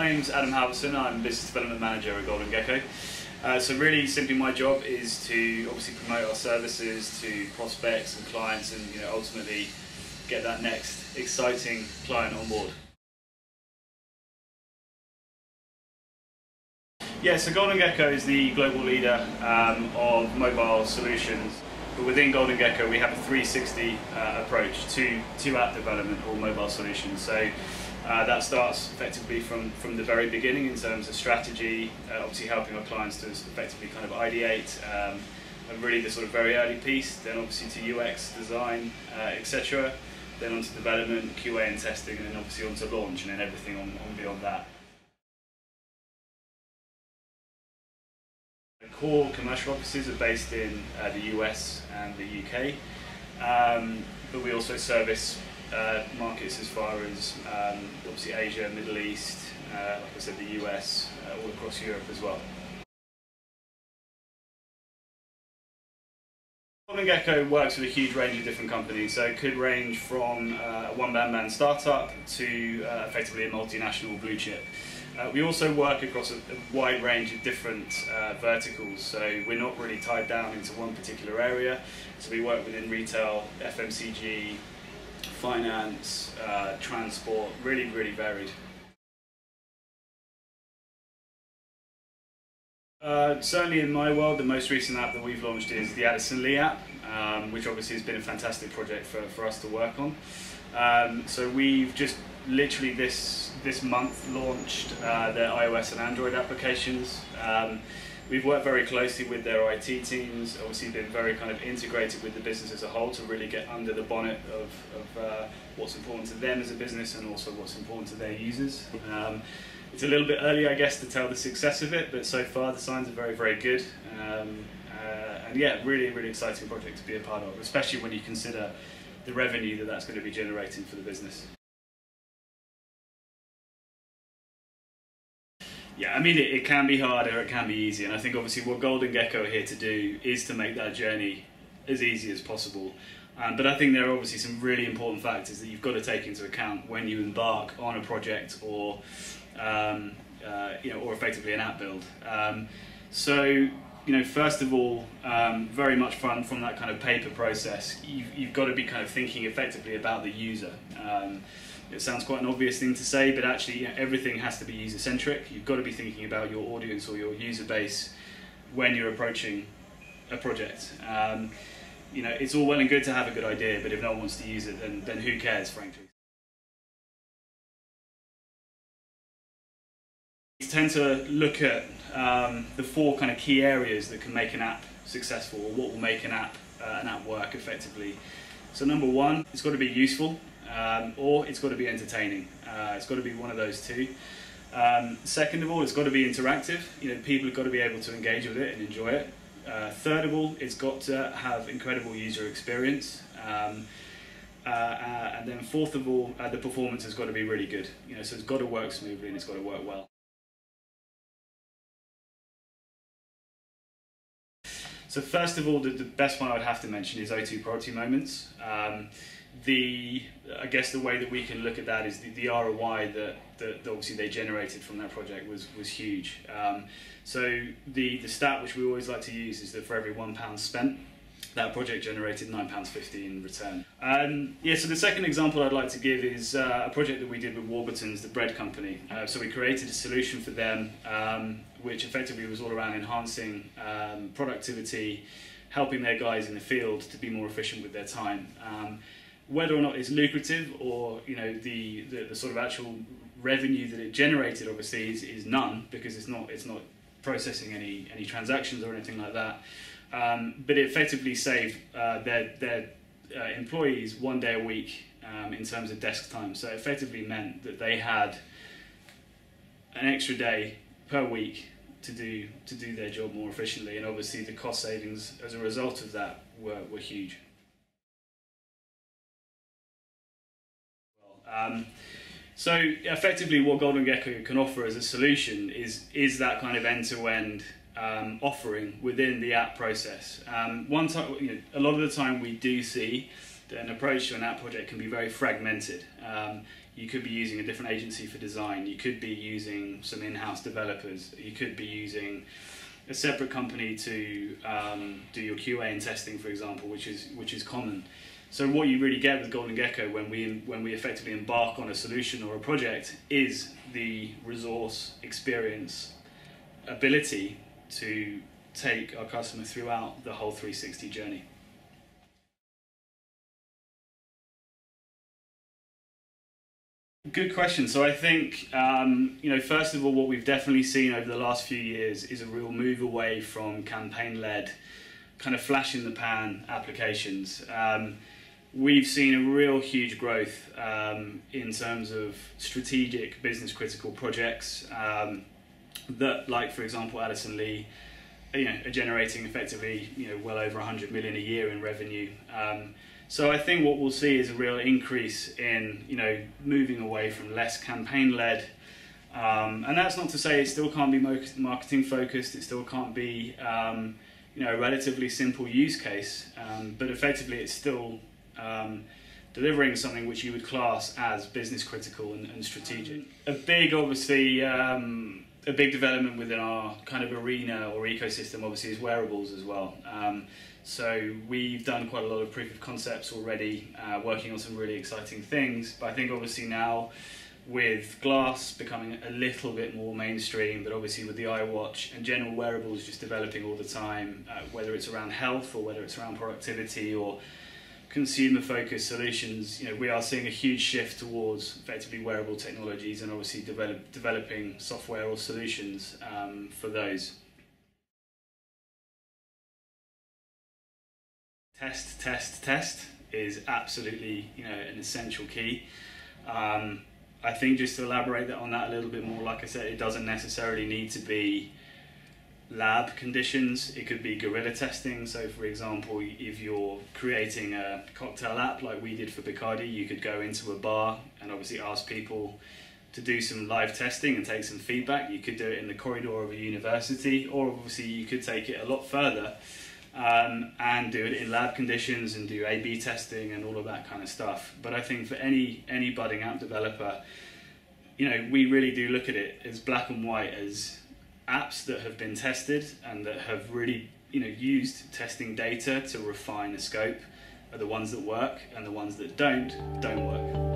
my name's Adam Halvorse. I'm Business Development Manager at Golden Gecko. So really simply my job is to obviously promote our services to prospects and clients, and ultimately get that next exciting client on board. Yeah, so Golden Gecko is the global leader of mobile solutions. But within Golden Gecko, we have a 360 approach to app development or mobile solutions. So that starts effectively from the very beginning in terms of strategy, obviously helping our clients to effectively kind of ideate, and really the sort of very early piece, then obviously to UX, design, etc. Then onto development, QA and testing, and then obviously onto launch, and then everything on beyond that. The core commercial offices are based in the US and the UK, but we also service markets as far as obviously Asia, Middle East, like I said, the US, all across Europe as well. Golden Gecko works with a huge range of different companies, so it could range from a one-man startup to effectively a multinational blue chip. We also work across a wide range of different verticals, so we're not really tied down into one particular area. So we work within retail, FMCG, finance, transport, really varied. Certainly in my world, the most recent app that we've launched is the Addison Lee app, which obviously has been a fantastic project for us to work on. So we've just literally this month launched their iOS and Android applications. We've worked very closely with their IT teams, obviously been very kind of integrated with the business as a whole to really get under the bonnet of what's important to them as a business and also what's important to their users. It's a little bit early, I guess, to tell the success of it, but so far the signs are very good. And yeah, really exciting project to be a part of, especially when you consider the revenue that's going to be generating for the business. Yeah, I mean, it can be hard or it can be easy, and I think obviously what Golden Gecko are here to do is to make that journey as easy as possible. But I think there are obviously some really important factors that you've got to take into account when you embark on a project or or effectively an app build. So first of all, very much from that kind of paper process, you've got to be kind of thinking effectively about the user. It sounds quite an obvious thing to say, but actually everything has to be user-centric. You've got to be thinking about your audience or your user base when you're approaching a project. It's all well and good to have a good idea, but if no one wants to use it, then who cares, frankly? We tend to look at the four kind of key areas that can make an app successful, or what will make an app work effectively. So number one, it's got to be useful, or it's got to be entertaining. It's got to be one of those two. Second of all, it's got to be interactive. People have got to be able to engage with it and enjoy it. Third of all, it's got to have incredible user experience. And then fourth of all, the performance has got to be really good. So it's got to work smoothly and it's got to work well. So first of all, the best one I would have to mention is O2 Priority Moments. I guess the way that we can look at that is the ROI that obviously they generated from that project was huge. So the stat which we always like to use is that for every £1 spent, that project generated £9.50 in return. Yeah, so the second example I'd like to give is a project that we did with Warburton's, the bread company. So we created a solution for them which effectively was all around enhancing productivity, helping their guys in the field to be more efficient with their time. Whether or not it's lucrative or the sort of actual revenue that it generated obviously is none, because it's not processing any transactions or anything like that. But it effectively saved their employees 1 day a week in terms of desk time. So it effectively meant that they had an extra day per week to do their job more efficiently, and obviously the cost savings as a result of that were huge. So effectively what Golden Gecko can offer as a solution is that kind of end-to-end offering within the app process. A lot of the time we do see an approach to an app project can be very fragmented. You could be using a different agency for design, you could be using some in-house developers, you could be using a separate company to do your QA and testing, for example, which is common. So what you really get with Golden Gecko when we effectively embark on a solution or a project is the resource, experience, ability to take our customer throughout the whole 360 journey. Good question. So I think, first of all, what we've definitely seen over the last few years is a real move away from campaign-led, kind of flash-in-the-pan applications. We've seen a real huge growth in terms of strategic, business-critical projects that, like, for example, Addison Lee, are generating effectively, well over 100 million a year in revenue. So I think what we'll see is a real increase in, moving away from less campaign-led, and that's not to say it still can't be marketing-focused. It still can't be, a relatively simple use case, but effectively it's still delivering something which you would class as business-critical and strategic. A big development within our kind of arena or ecosystem obviously is wearables as well. So we've done quite a lot of proof of concepts already, working on some really exciting things, but I think obviously now with glass becoming a little bit more mainstream, but obviously with the iWatch and general wearables just developing all the time, whether it's around health or whether it's around productivity or consumer-focused solutions, we are seeing a huge shift towards effectively wearable technologies and obviously developing software or solutions for those. Test is absolutely, an essential key. I think just to elaborate on that a little bit more, like I said, it doesn't necessarily need to be lab conditions. It could be guerrilla testing. So for example, if you're creating a cocktail app like we did for Bacardi, you could go into a bar and obviously ask people to do some live testing and take some feedback. You could do it in the corridor of a university, or obviously you could take it a lot further and do it in lab conditions and do A/B testing and all of that kind of stuff. But I think for any budding app developer, we really do look at it as black and white, as apps that have been tested and that have really used testing data to refine a scope are the ones that work, and the ones that don't work.